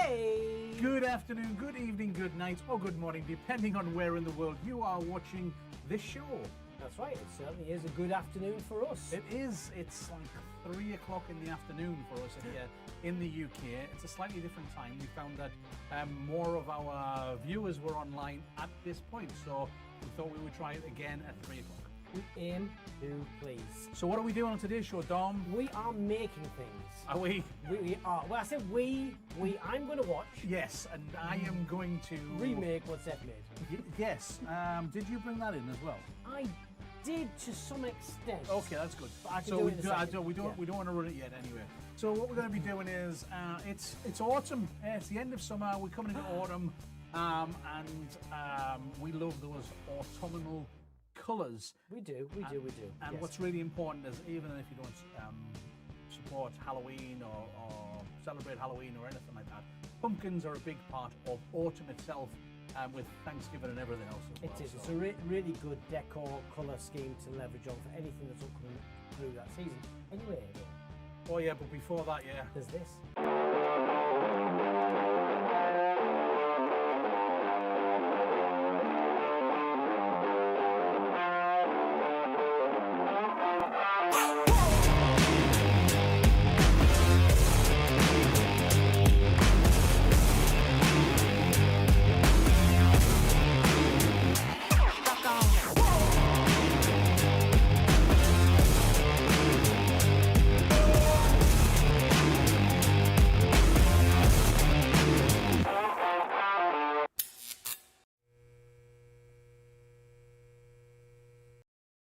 Hey! Good afternoon, good evening, good night, or good morning, depending on where in the world you are watching this show. That's right, it certainly is a good afternoon for us. It is. It's like 3 o'clock in the afternoon for us here in the UK. It's a slightly different time. We found that more of our viewers were online at this point, so we thought we would try it again at 3 o'clock. We aim to please. So what are we doing on today's show, Dom? We are making things. Are we? We are. Well, I said I'm going to watch. Yes, and I am going to... remake what Seth made. Yes. Did you bring that in as well? I did to some extent. Okay, that's good. But I can So do we it in a second. we don't want to run it yet anyway. So what we're going to be doing is it's autumn. It's the end of summer. We're coming into autumn, and we love those autumnal colours. We do. And yes. what's really important is even if you don't support Halloween or celebrate Halloween or anything like that, pumpkins are a big part of autumn itself, with Thanksgiving and everything else as well. It is. It's a really good decor colour scheme to leverage on for anything that's upcoming through that season. Anyway, Oh yeah, but before that, yeah. there's this.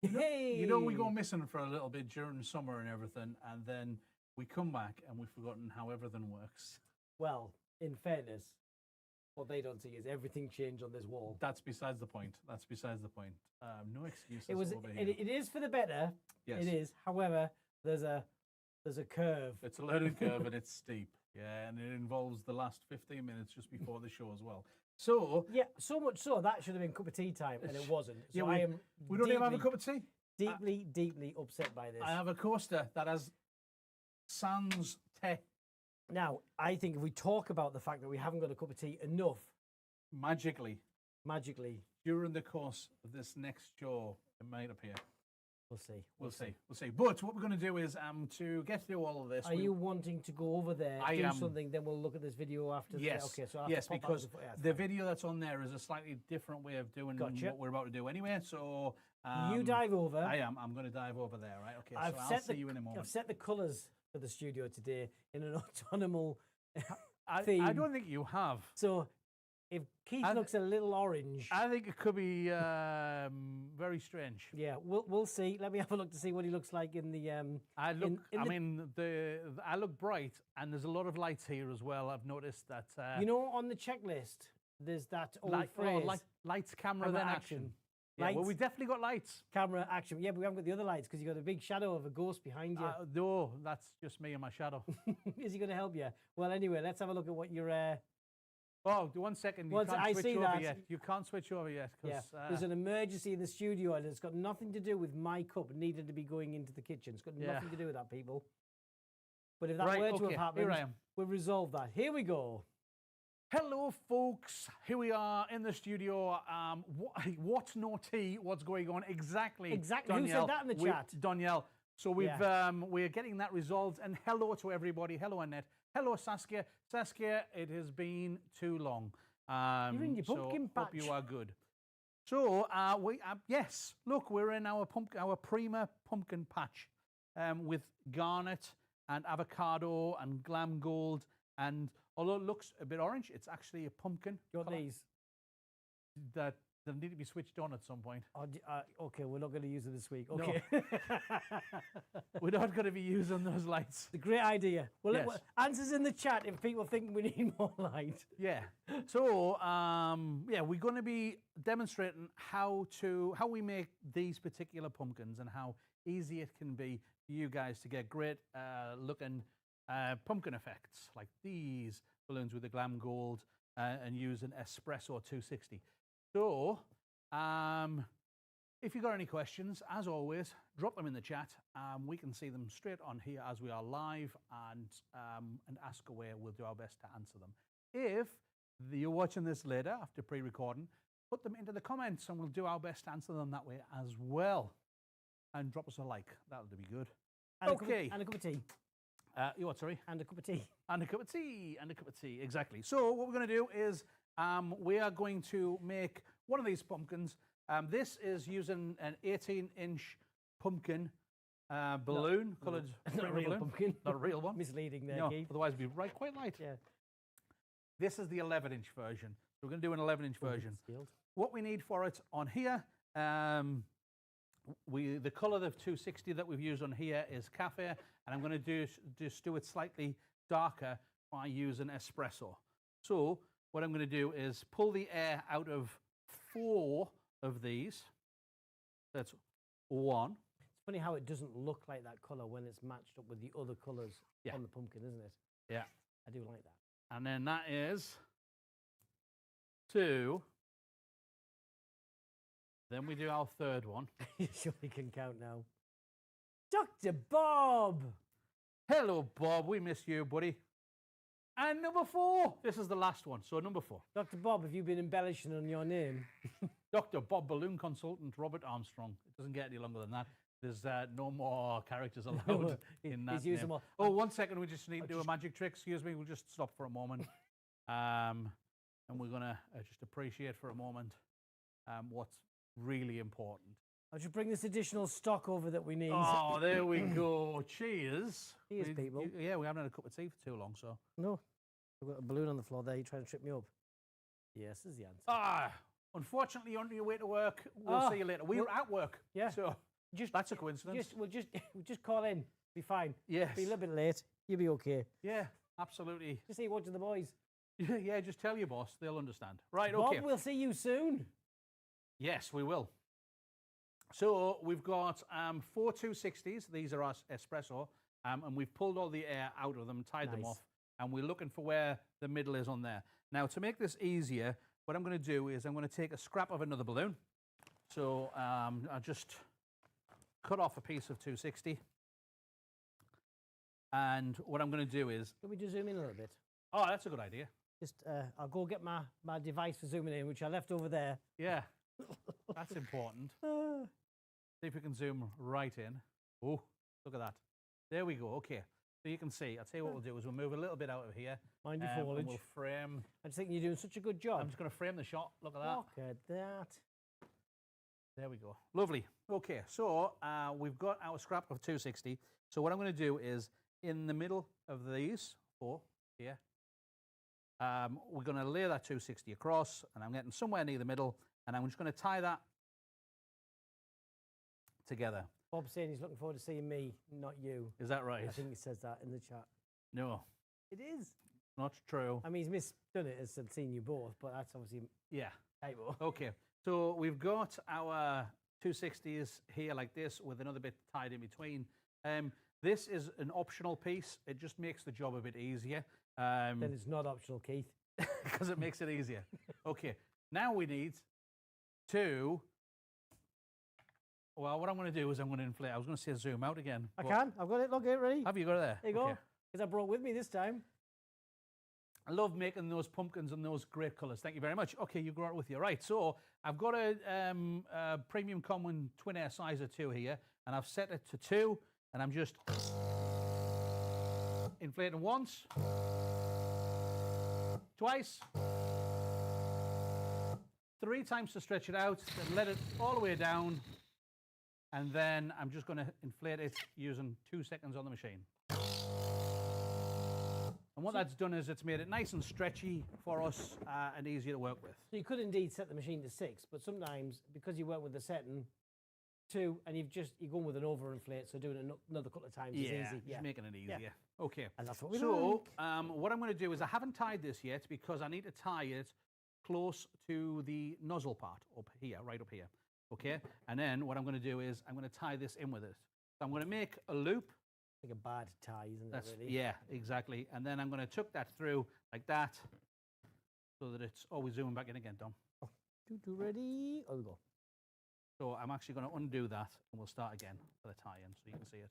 Hey! You know, we go missing for a little bit during summer and everything, and then we come back and we've forgotten how everything works. Well, in fairness, what they don't see is everything changed on this wall. That's besides the point. That's besides the point. No excuses It was. over here. It is for the better. Yes. It is. However, there's a curve. It's a learning curve and it's steep. Yeah, and it involves the last 15 minutes just before the show as well. So Yeah, so much so that should have been cup of tea time, and it wasn't. So yeah, I am. we don't even have a cup of tea. Deeply upset by this. I have a coaster that has sans tea. Now, I think if we talk about the fact that we haven't got a cup of tea enough, Magically, during the course of this next show, it might appear. we'll see. We'll see. But what we're going to do is to get through all of this. Are you wanting to go over there, I do am. something, then we'll look at this video after? Yes. Okay. So I'll have yes, to pop because out yeah, the fine. video that's on there is a slightly different way of doing Gotcha. what we're about to do anyway. So you dive over. I am. I'm going to dive over there, right? Okay. I've so I'll set see you in a moment. I've set the colours for the studio today in an autonomous I theme. don't think you have. So if Keith looks a little orange, I think it could be very strange. yeah, we'll see. Let me have a look to see what he looks like in the. I look. in I the- mean, I look bright, and there's a lot of lights here as well. I've noticed that. You know, on the checklist, there's that old phrase. Lights, camera, Camera, then action. action. Yeah, well, Lights. we definitely got lights. Camera action. Yeah, but we haven't got the other lights because you got a big shadow of a ghost behind you. No, that's just me and my shadow. Is he going to help you? Well, anyway, let's have a look at what you're. Oh, 1 second. You Once can't I switch see over that- yet. You can't switch over yet. Yeah, 'Cause, there's an emergency in the studio, and it's got nothing to do with my cup needed to be going into the kitchen. It's got nothing to do with that, people. But if that Right, were to okay, have here happened, I am. we'll resolve that. Here we go. Hello, folks. Here we are in the studio. What no tea? What's going on exactly? Exactly. Who said Danielle? that in the We- chat? Danielle. So we're Yeah. getting that resolved. And hello to everybody. Hello, Annette. Hello, Saskia. Saskia, it has been too long. You're in your pumpkin Hope you patch. are good. So yes, look, we're in our Prima pumpkin patch with Garnet and Avocado and Glam Gold, and although it looks a bit orange, it's actually a pumpkin. You want colour these? that they need to be switched on at some point. Okay, we're not going to use them this week. No. Okay. We're not going to be using those lights. It's a great idea. Well, Yes. answers in the chat if people think we need more light. Yeah. So we're going to be demonstrating how we make these particular pumpkins and how easy it can be for you guys to get great looking pumpkin effects like these balloons with the Glam Gold and use an Espresso 260. So if you've got any questions, as always, drop them in the chat. We can see them straight on here as we are live and ask away. We'll do our best to answer them. If you're watching this later after pre-recording, put them into the comments and we'll do our best to answer them that way as well. And drop us a like. That'll be good. And Okay. and a cup of tea. You what, sorry? And a cup of tea. And a cup of tea. And a cup of tea. Exactly. So what we're going to do is we are going to make one of these pumpkins. This is using an 18-inch pumpkin balloon, coloured Not a real balloon. pumpkin. Not a real one. Misleading there, No, Keith. otherwise it'd be quite light. Yeah. This is the 11-inch version. So we're going to do an 11-inch version. Skilled. What we need for it on here, the colour of 260 that we've used on here is cafe, and I'm going to just do it slightly darker by using espresso. So what I'm going to do is pull the air out of 4 of these. That's 1. It's funny how it doesn't look like that colour when it's matched up with the other colours on the pumpkin, isn't it? Yeah. I do like that. And then that is 2. Then we do our third one. You surely can count now. Dr. Bob! Hello, Bob. We miss you, buddy. And number 4. This is the last one. So number 4. Dr. Bob, have you been embellishing on your name? Dr. Bob Balloon Consultant Robert Armstrong. It doesn't get any longer than that. There's no more characters allowed in that He's used name. them all. Oh, 1 second. We just need to do a magic trick. Excuse me. We'll just stop for a moment. And we're going to just appreciate for a moment what's really important. I'll just bring this additional stock over that we need. Oh, there we go. Cheers. Cheers, people. Yeah, we haven't had a cup of tea for too long, so. No. I've got a balloon on the floor there. You're trying to trip me up. Yes, is the answer. Unfortunately, you're on your way to work. We'll see you later. We're at work. Yeah. So that's a coincidence. We'll just call in. Be fine. Yes. Be a little bit late. You'll be okay. Yeah, absolutely. Just say watching the boys. Yeah, just tell your boss. They'll understand. Right, Bob, okay. we'll see you soon. Yes, we will. So we've got 4 260s. These are our espresso. And we've pulled all the air out of them, tied them off. And we're looking for where the middle is on there. Now, to make this easier, what I'm going to do is I'm going to take a scrap of another balloon. So I'll just cut off a piece of 260. And what I'm going to do is... Can we just zoom in a little bit? Oh, that's a good idea. Just, I'll go get my device for zooming in, which I left over there. Yeah, that's important. See if we can zoom right in. Oh, look at that. There we go. Okay. So you can see. I'll tell you what we'll do is we'll move a little bit out of here. Mind your foliage. We'll frame. I just think you're doing such a good job. I'm just going to frame the shot. Look at that. Look at that. There we go. Lovely. Okay. So we've got our scrap of 260. So what I'm going to do is in the middle of these 4 here, we're going to lay that 260 across, and I'm getting somewhere near the middle, and I'm just going to tie that together. Bob's saying he's looking forward to seeing me, not you. Is that right? I think he says that in the chat. No. It is. Not true. I mean, he's misdone it as seeing you both, but that's obviously typo. Okay. So we've got our 260s here like this with another bit tied in between. This is an optional piece. It just makes the job a bit easier. Then it's not optional, Keith. Because it makes it easier. Okay. Now we need to... Well, what I'm going to do is I'm going to inflate. I was going to say zoom out again. I can. I've got it. Look, get ready. Have you got it there? There you go. Because I brought with me this time. I love making those pumpkins and those great colours. Thank you very much. Okay, you brought it with you. Right, so I've got a premium common twin air sizer 2 here, and I've set it to 2, and I'm just inflating once, twice, 3 times to stretch it out, then let it all the way down, and then I'm just going to inflate it using 2 seconds on the machine. And what that's done is it's made it nice and stretchy for us and easier to work with. So you could indeed set the machine to 6, but sometimes because you work with the setting 2 and you're going with an overinflate, so doing it another couple of times is easy. Just making it easier. Yeah. Okay. And that's what we So what I'm going to do is I haven't tied this yet because I need to tie it close to the nozzle part up here, right up here. Okay. And then what I'm going to do is I'm going to tie this in with it. So I'm going to make a loop. Like a bad tie, isn't it, really? Yeah, exactly. And then I'm going to tuck that through like that so that it's always zooming back in again, Dom. Oh, ready? Oh, we go. So I'm actually going to undo that and we'll start again for the tie-in so you can see it.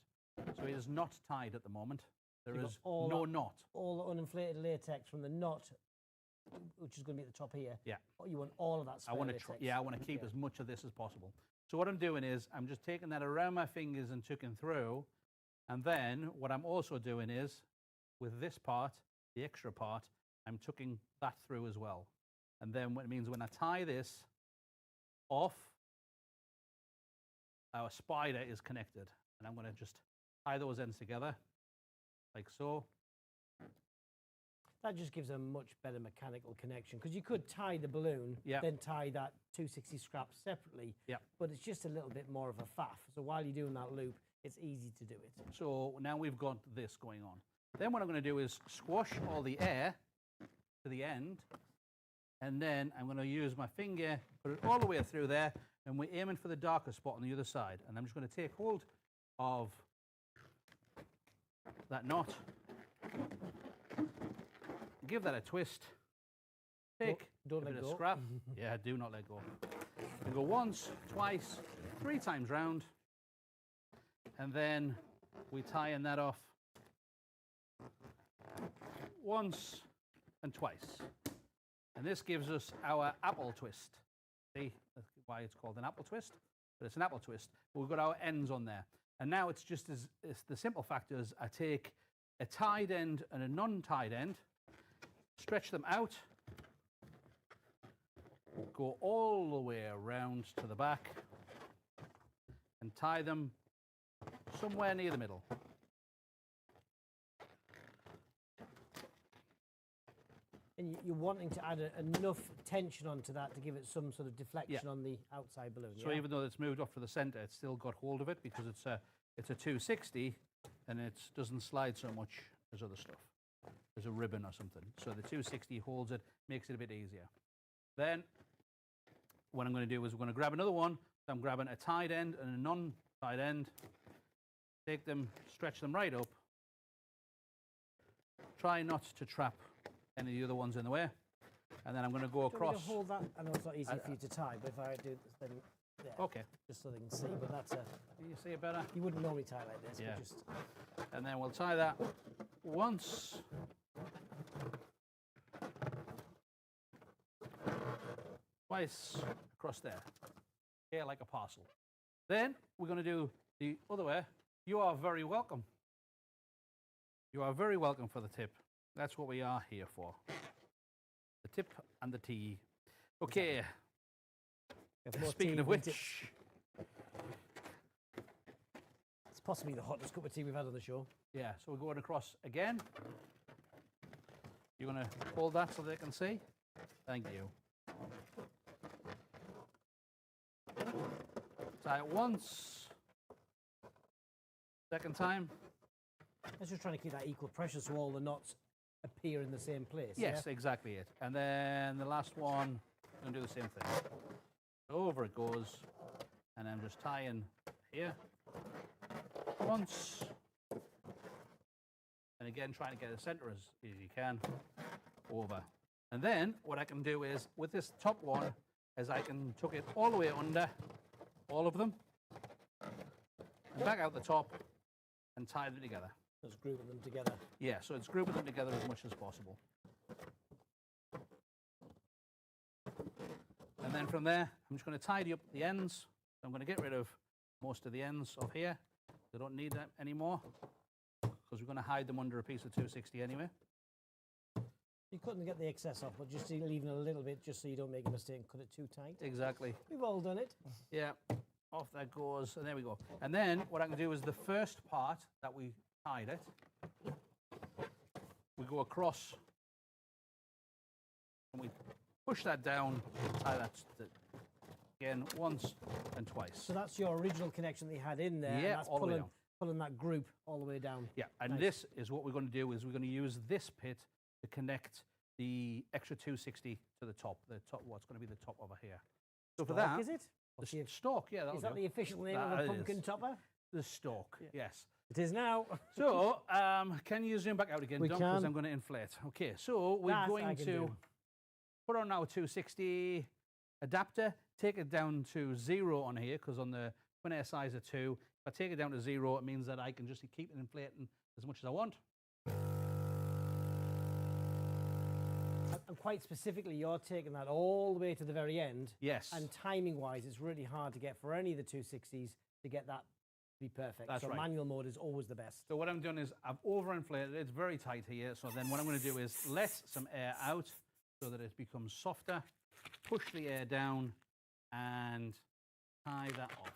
So it is not tied at the moment. There is no knot. All the uninflated latex from the knot which is going to be at the top here. Yeah. Or you want all of that spare latex. I want to keep as much of this as possible. So what I'm doing is I'm just taking that around my fingers and tucking through. And then what I'm also doing is, with this part, the extra part, I'm tucking that through as well. And then what it means when I tie this off, our spider is connected. And I'm going to just tie those ends together, like so. That just gives a much better mechanical connection, because you could tie the balloon, then tie that 260 scrap separately, but it's just a little bit more of a faff. So while you're doing that loop, it's easy to do it. So now we've got this going on. Then what I'm going to do is squash all the air to the end, and then I'm going to use my finger, put it all the way through there, and we're aiming for the darker spot on the other side. And I'm just going to take hold of that knot, give that a twist, take don't a bit let of go. scrap. Yeah, do not let go. And go once, twice, 3 times round, and then we tie in that off once and twice. And this gives us our apple twist. See, that's why it's called an apple twist, but it's an apple twist. But we've got our ends on there. And now it's just as it's the simple fact is I take a tied end and a non-tied end, stretch them out, go all the way around to the back, and tie them somewhere near the middle. And you're wanting to add enough tension onto that to give it some sort of deflection on the outside balloon. So even though it's moved off to the center, it's still got hold of it because it's a 260 and it doesn't slide so much as other stuff. There's a ribbon or something. So the 260 holds it, makes it a bit easier. Then what I'm going to do is we're going to grab another one. So I'm grabbing a tied end and a non-tied end. Take them, stretch them right up. Try not to trap any of the other ones in the way. And then I'm going to go across. To hold that? I know it's not easy for you to tie, but if I do this, then okay. Just so they can see, but that's you see it better? You wouldn't normally tie like this, but just... And then we'll tie that once. Twice across there. Here like a parcel. Then we're going to do the other way. You are very welcome. You are very welcome for the tip. That's what we are here for. The tip and the tea. Okay. Speaking of which, it's possibly the hottest cup of tea we've had on the show. Yeah, so we're going across again. You're going to hold that so they can see. Thank you. Tie it once. Second time. That's just trying to keep that equal pressure so all the knots appear in the same place. Yes, exactly it. And then the last one, I'm going to do the same thing. Over it goes, and I'm just tying here once, and again trying to get the center as you can over. And then what I can do is with this top one is I can tuck it all the way under all of them, and back out the top, and tie them together. Just grouping them together. Yeah, so it's grouping them together as much as possible. And then from there, I'm just going to tidy up the ends. I'm going to get rid of most of the ends of here. I don't need that anymore because we're going to hide them under a piece of 260 anyway. You couldn't get the excess off, but just leaving a little bit just so you don't make a mistake and cut it too tight. Exactly. We've all done it. Yeah, off that goes, and there we go. And then what I can do is the first part that we tied it, we go across and we push that down, tie that again once and twice. So that's your original connection that you had in there. Yeah, and that's all the way down. Pulling that group all the way down. Yeah, and nice. This is what we're going to do is we're going to use this pit to connect the extra 260 to the top. What's going to be the top over here. So Stalk, for that, is it? The stalk, yeah. Is that the official name of a pumpkin topper? The stalk, yes. It is now. So, can you zoom back out again, Dom? Because I'm going to inflate. Okay, so we're going to put on our 260 adapter, take it down to 0 on here, because on the twin air size of 2, if I take it down to 0, it means that I can just keep it inflating as much as I want. I'm And quite specifically, you're taking that all the way to the very end. Yes. And timing-wise, it's really hard to get for any of the 260s to get that to be perfect. That's right. Manual mode is always the best. So what I'm doing is I've overinflated it. It's very tight here. So then what I'm going to do is let some air out so that it becomes softer. Push the air down and tie that off.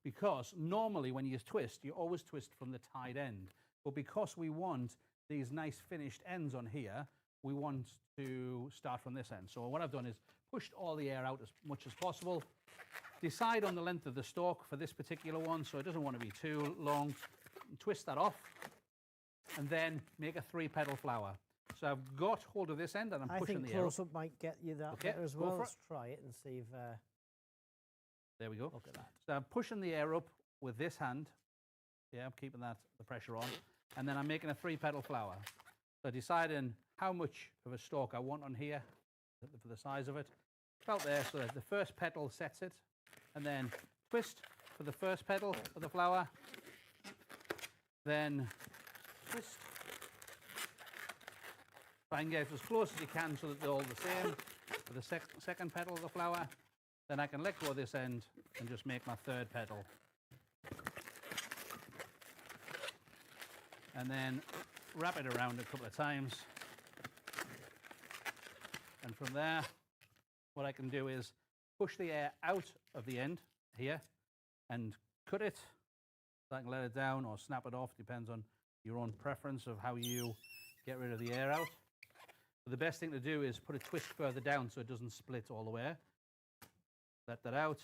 Because normally when you twist, you always twist from the tied end. But because we want these nice finished ends on here, we want to start from this end. So what I've done is pushed all the air out as much as possible. Decide on the length of the stalk for this particular one, so it doesn't want to be too long. Twist that off, and then make a 3-petal flower. So I've got hold of this end, and I'm pushing the air up. I think close-up might get you that better as well. Let's try it and see if... There we go. Look at that. So I'm pushing the air up with this hand. Yeah, I'm keeping the pressure on. And then I'm making a 3-petal flower. So deciding how much of a stalk I want on here for the size of it. About there, so that the first petal sets it. And then twist for the first petal of the flower. Then twist. Try and get it as close as you can so that they're all the same. For the second petal of the flower. Then I can let go of this end and just make my 3rd petal. And then wrap it around a couple of times. And from there, what I can do is push the air out of the end here and cut it. So I can let it down or snap it off, depends on your own preference of how you get rid of the air out. But the best thing to do is put a twist further down so it doesn't split all the way. Let that out,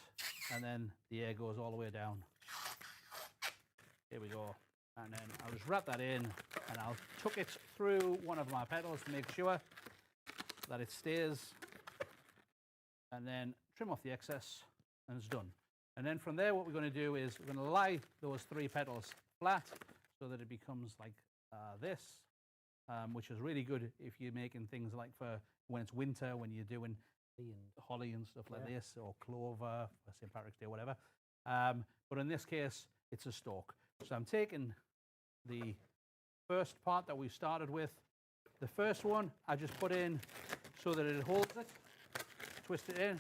and then the air goes all the way down. Here we go. And then I'll just wrap that in, and I'll tuck it through one of my petals to make sure that it stays. And then trim off the excess, and it's done. And then from there, what we're going to do is we're going to lie those 3 petals flat so that it becomes like this, which is really good if you're making things like for when it's winter, when you're doing holly and stuff like this, or clover for St. Patrick's Day, whatever. But in this case, it's a stalk. So I'm taking the first part that we started with. The first one I just put in so that it holds it, twist it in.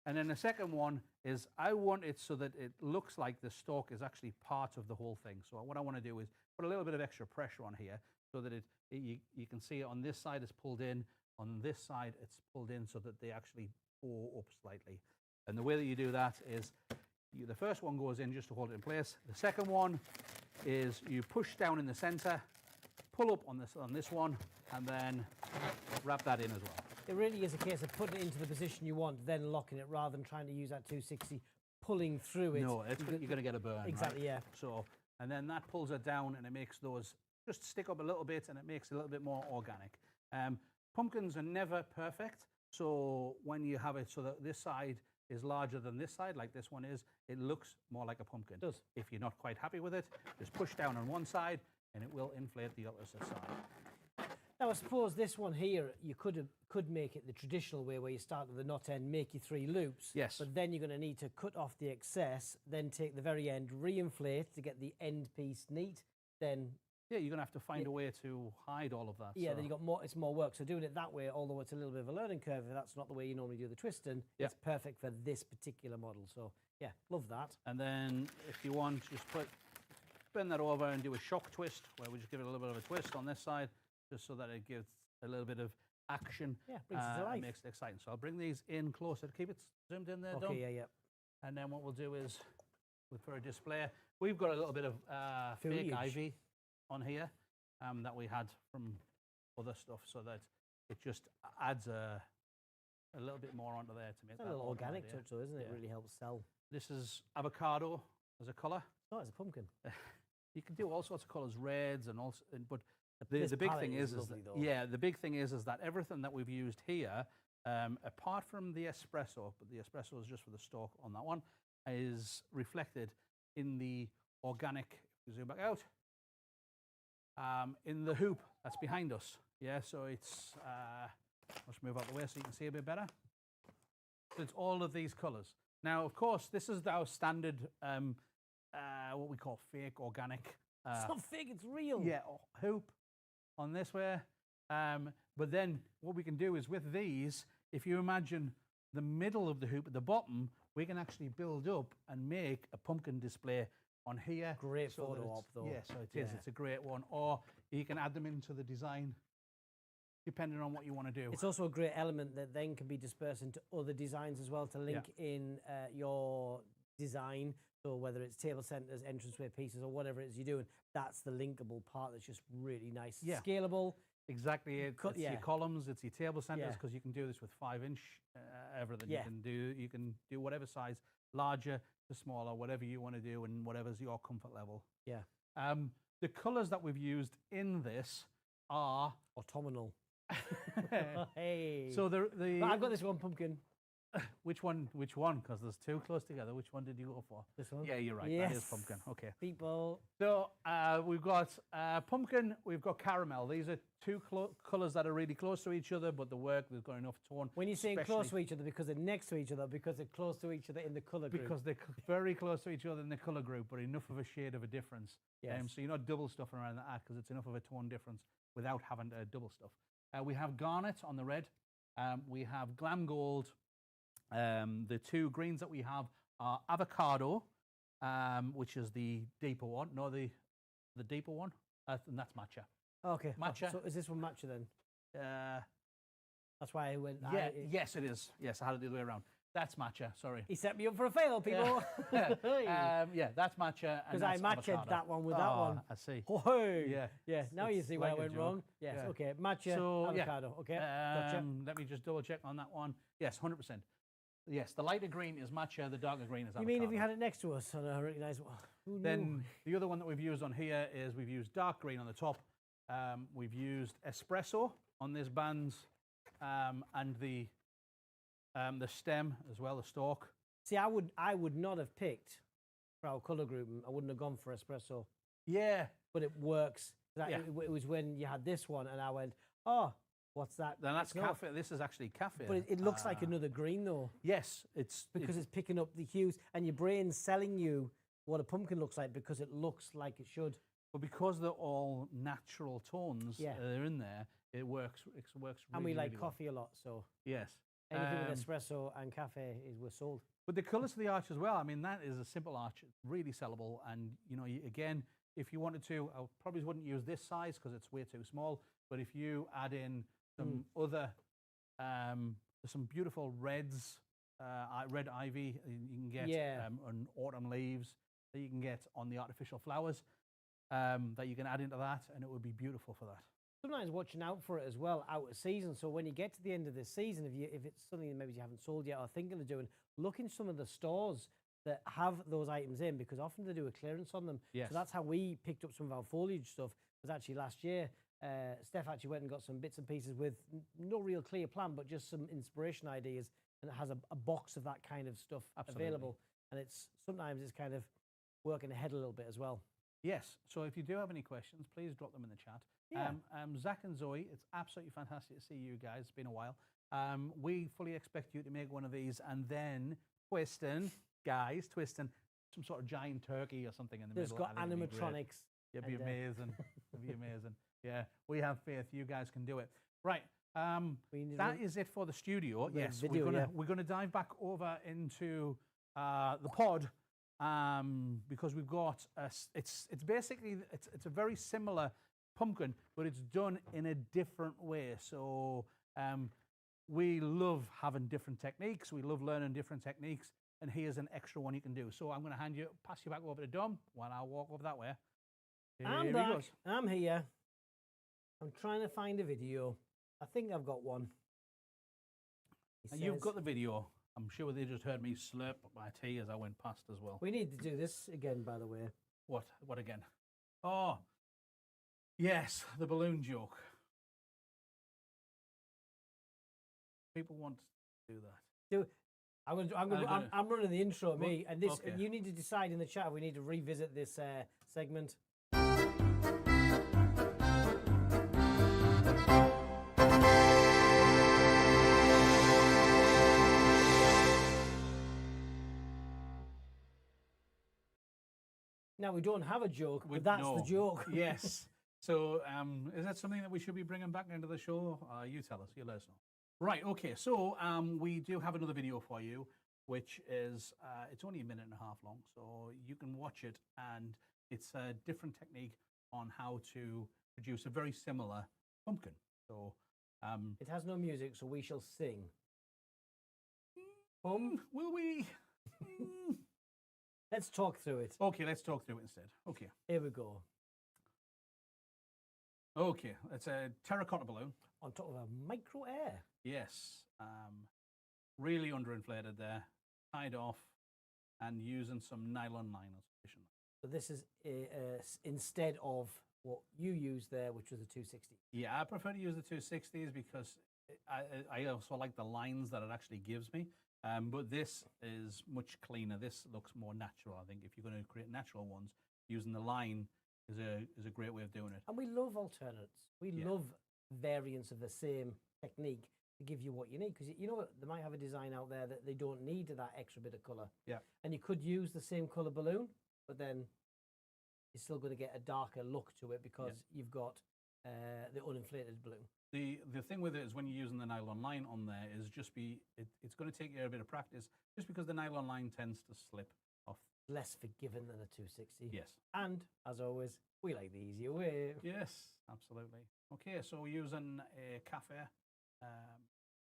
And then the second one is I want it so that it looks like the stalk is actually part of the whole thing. So what I want to do is put a little bit of extra pressure on here so that you can see it on this side it's pulled in. On this side, it's pulled in so that they actually bow up slightly. And the way that you do that is the first one goes in just to hold it in place. The second one is you push down in the center, pull up on this one, and then wrap that in as well. It really is a case of putting it into the position you want, then locking it, rather than trying to use that 260, pulling through it. No, you're going to get a burn. Exactly, right? yeah. So, and then that pulls it down, and it makes those just stick up a little bit, and it makes it a little bit more organic. Pumpkins are never perfect, so when you have it so that this side is larger than this side, like this one is, it looks more like a pumpkin. It does. If you're not quite happy with it, just push down on one side, and it will inflate the opposite side. Now, I suppose this one here, you could make it the traditional way, where you start at the knot end, make your 3 loops. Yes. But then you're going to need to cut off the excess, then take the very end, re-inflate to get the end piece neat, then... Yeah, you're going to have to find a way to hide all of that. Yeah, so. then you've got it's more work. So doing it that way, although it's a little bit of a learning curve, if that's not the way you normally do the twisting, it's perfect for this particular model. So, yeah, love that. And then if you want, just bend that over and do a shock twist, where we just give it a little bit of a twist on this side, just so that it gives a little bit of action. Yeah, brings it to life. And makes it exciting. So I'll bring these in closer to keep it zoomed in there, Okay, Dom. yeah. And then what we'll do is, for a display, we've got a little bit of fake ivy on here that we had from other stuff, so that it just adds a little bit more onto there to make that a little organic touch, though, isn't it? It really helps sell. This is avocado as a colour. Oh, it's a pumpkin. You can do all sorts of colours, reds and all, but the big thing is that, the big thing is that everything that we've used here, apart from the espresso, but the espresso is just for the stalk on that one, is reflected in the organic. If you zoom back out, in the hoop that's behind us. Yeah, so it's let's move out the way so you can see a bit better. So it's all of these colours. Now, of course, this is our standard what we call fake organic. It's not fake, it's real. Yeah, hoop on this way. But then what we can do is with these, if you imagine the middle of the hoop at the bottom, we can actually build up and make a pumpkin display on here. Great photo op, though. Yeah, so it is. It's a great one. Or you can add them into the design, depending on what you want to do. It's also a great element that then can be dispersed into other designs as well to link in your design. So whether it's table centers, entranceway pieces, or whatever it is you're doing, that's the linkable part that's just really nice. Yeah. Scalable. Exactly. It's your columns, it's your table centers, because you can do this with 5-inch everything. Yeah. You can do whatever size, larger to smaller, whatever you want to do, and whatever's your comfort level. Yeah. The colors that we've used in this are autumnal. Hey. So I've got this one pumpkin. Which one? Because there's two close together. Which one did you go for? This one? Yeah, you're right. Yes. That is pumpkin. Okay. People. So we've got pumpkin, we've got caramel. These are two colours that are really close to each other, but the work, they've got enough tone. When you're saying close to each other, because they're next to each other, because they're close to each other in the colour group? Because they're very close to each other in the colour group, but enough of a shade of a difference. Yes. So you're not double stuffing around that, because it's enough of a tone difference without having to double stuff. We have Garnet on the red. We have Glam Gold. The two greens that we have are Avocado, which is the deeper one. No, the deeper one, and that's Matcha. Okay. Matcha. So is this one Matcha then? That's why I went. Yeah. Yes, it is. Yes, I had it the other way around. That's Matcha. Sorry. He set me up for a fail, people. Yeah, that's Matcha. Because I matched that one with that one. I see. Oh, yeah. Yeah. Now you see where I went wrong. Yes. Yeah. Okay. Matcha. So, Avocado. Okay. Gotcha. Let me just double check on that one. Yes, 100%. Yes, the lighter green is Matcha, the darker green is Avocado. You mean if you had it next to us on a really nice one? Who knew? Then the other one that we've used on here is we've used dark green on the top. We've used espresso on this band, and the stem as well, the stalk. See, I would not have picked for our colour group. I wouldn't have gone for espresso. Yeah. But it works. It was when you had this one and I went, oh, what's that? Then that's cafe. This is actually cafe. But it looks like another green, though. Yes, it's picking up the hues, and your brain's selling you what a pumpkin looks like because it looks like it should. But because they're all natural tones, they're in there. It works. It works. And really, we like really coffee a lot, so yes. Anything with espresso and cafe we're sold. But the colours of the arch as well. I mean, that is a simple arch, really sellable. And again, if you wanted to, I probably wouldn't use this size because it's way too small. But if you add in some other, some beautiful reds, red ivy, you can get on autumn leaves that you can get on the artificial flowers that you can add into that, and it would be beautiful for that. Sometimes watching out for it as well out of season. So when you get to the end of the season, if it's something that maybe you haven't sold yet or thinking of doing, look in some of the stores that have those items in, because often they do a clearance on them. Yes. So that's how we picked up some of our foliage stuff. It was actually last year. Steph actually went and got some bits and pieces with no real clear plan, but just some inspiration ideas, and it has a box of that kind of stuff available. And sometimes it's kind of working ahead a little bit as well. Yes. So if you do have any questions, please drop them in the chat. Yeah. Zach and Zoe, it's absolutely fantastic to see you guys. It's been a while. We fully expect you to make one of these and then twisting some sort of giant turkey or something in the middle. It's got animatronics. It'd be amazing. It'd be amazing. Yeah, we have faith. You guys can do it. Right. That is it for the studio. Yes, we're gonna dive back over into the pod because we've got it's basically a very similar pumpkin, but it's done in a different way. So we love having different techniques. We love learning different techniques, and here's an extra one you can do. So I'm going to pass you back over to Dom while I walk over that way. I'm back. I'm here. I'm trying to find a video. I think I've got one. And you've got the video. I'm sure they just heard me slurp my tea as I went past as well. We need to do this again, by the way. What? What again? Oh, yes, the balloon joke. People want to do that. I'm running the intro, me, and this. Okay. You need to decide in the chat if we need to revisit this segment. Now, we don't have a joke, but that's the joke. Yes. So, is that something that we should be bringing back into the show? You tell us. You let us know. Right. Okay. So, we do have another video for you, which is it's only a minute and a half long, so you can watch it, and it's a different technique on how to produce a very similar pumpkin. So, it has no music, so we shall sing. Will we? Let's talk through it. Okay, let's talk through it instead. Okay. Here we go. Okay, it's a terracotta balloon. On top of a micro air. Yes. Really underinflated there, tied off, and using some nylon line or sufficient. So this is instead of what you used there, which was a 260. Yeah, I prefer to use the 260s because I also like the lines that it actually gives me. But this is much cleaner. This looks more natural, I think. If you're going to create natural ones, using the line is a great way of doing it. And we love alternates. We love variants of the same technique to give you what you need. Because, you know, they might have a design out there that they don't need that extra bit of colour. Yeah. And you could use the same colour balloon, but then you're still going to get a darker look to it because you've got the uninflated balloon. The thing with it is when you're using the nylon line on there is it's going to take you a bit of practice just because the nylon line tends to slip off. Less forgiving than a 260. Yes. And, as always, we like the easier way. Yes, absolutely. Okay, so we're using a cafe.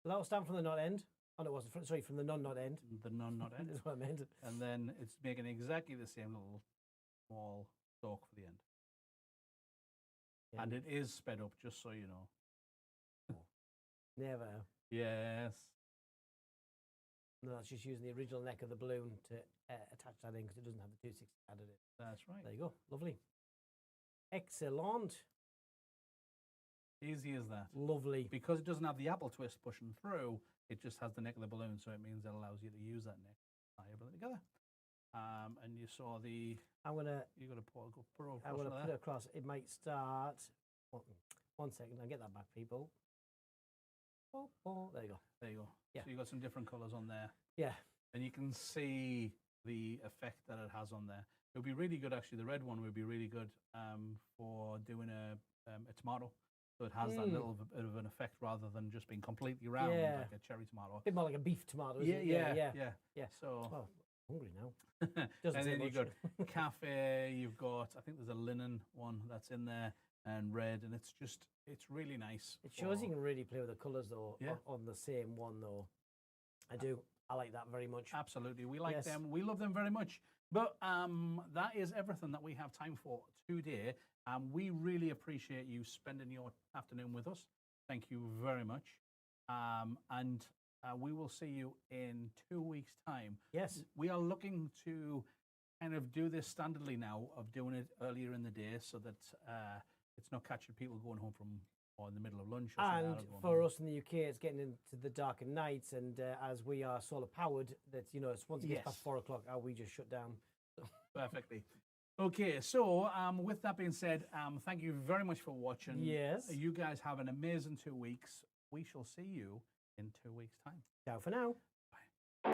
So that was down from the knot end. Oh, no, it wasn't. Sorry, from the non-knot end. The non-knot end. That's what I meant. And then it's making exactly the same little small stalk for the end. Yeah. And it is sped up, just so you know. Never. Yes. No, that's just using the original neck of the balloon to attach that in because it doesn't have the 260 added in. That's right. There you go. Lovely. Excellent. Easy as that. Lovely. Because it doesn't have the apple twist pushing through, it just has the neck of the balloon, so it means it allows you to use that neck tie everything together. And you saw the. I'm gonna. You're gonna put it across. It might start. 1 second. I'll get that back, people. Oh, there you go. There you go. Yeah. So you got some different colours on there. Yeah. And you can see the effect that it has on there. It would be really good, actually. The red one would be really good for doing a tomato. So it has that little bit of an effect rather than just being completely round like a cherry tomato. A bit more like a beef tomato, isn't it? Yeah. So. Oh, hungry now. And then you've got cafe. You've got, I think there's a linen one that's in there. And red, and it's really nice. It shows you can really play with the colours though on the same one though. I like that very much. Absolutely, we like them. We love them very much. But that is everything that we have time for today. We really appreciate you spending your afternoon with us. Thank you very much. And we will see you in 2 weeks' time. Yes, we are looking to kind of do this standardly now of doing it earlier in the day so that. It's not catching people going home from or in the middle of lunch. Or and for us in the UK, it's getting into the darker nights, and as we are solar powered, that it's once it gets past 4 o'clock, we just shut down. Perfectly. Okay, so with that being said, thank you very much for watching. Yes. You guys have an amazing 2 weeks. We shall see you in 2 weeks' time. Ciao for now. Bye.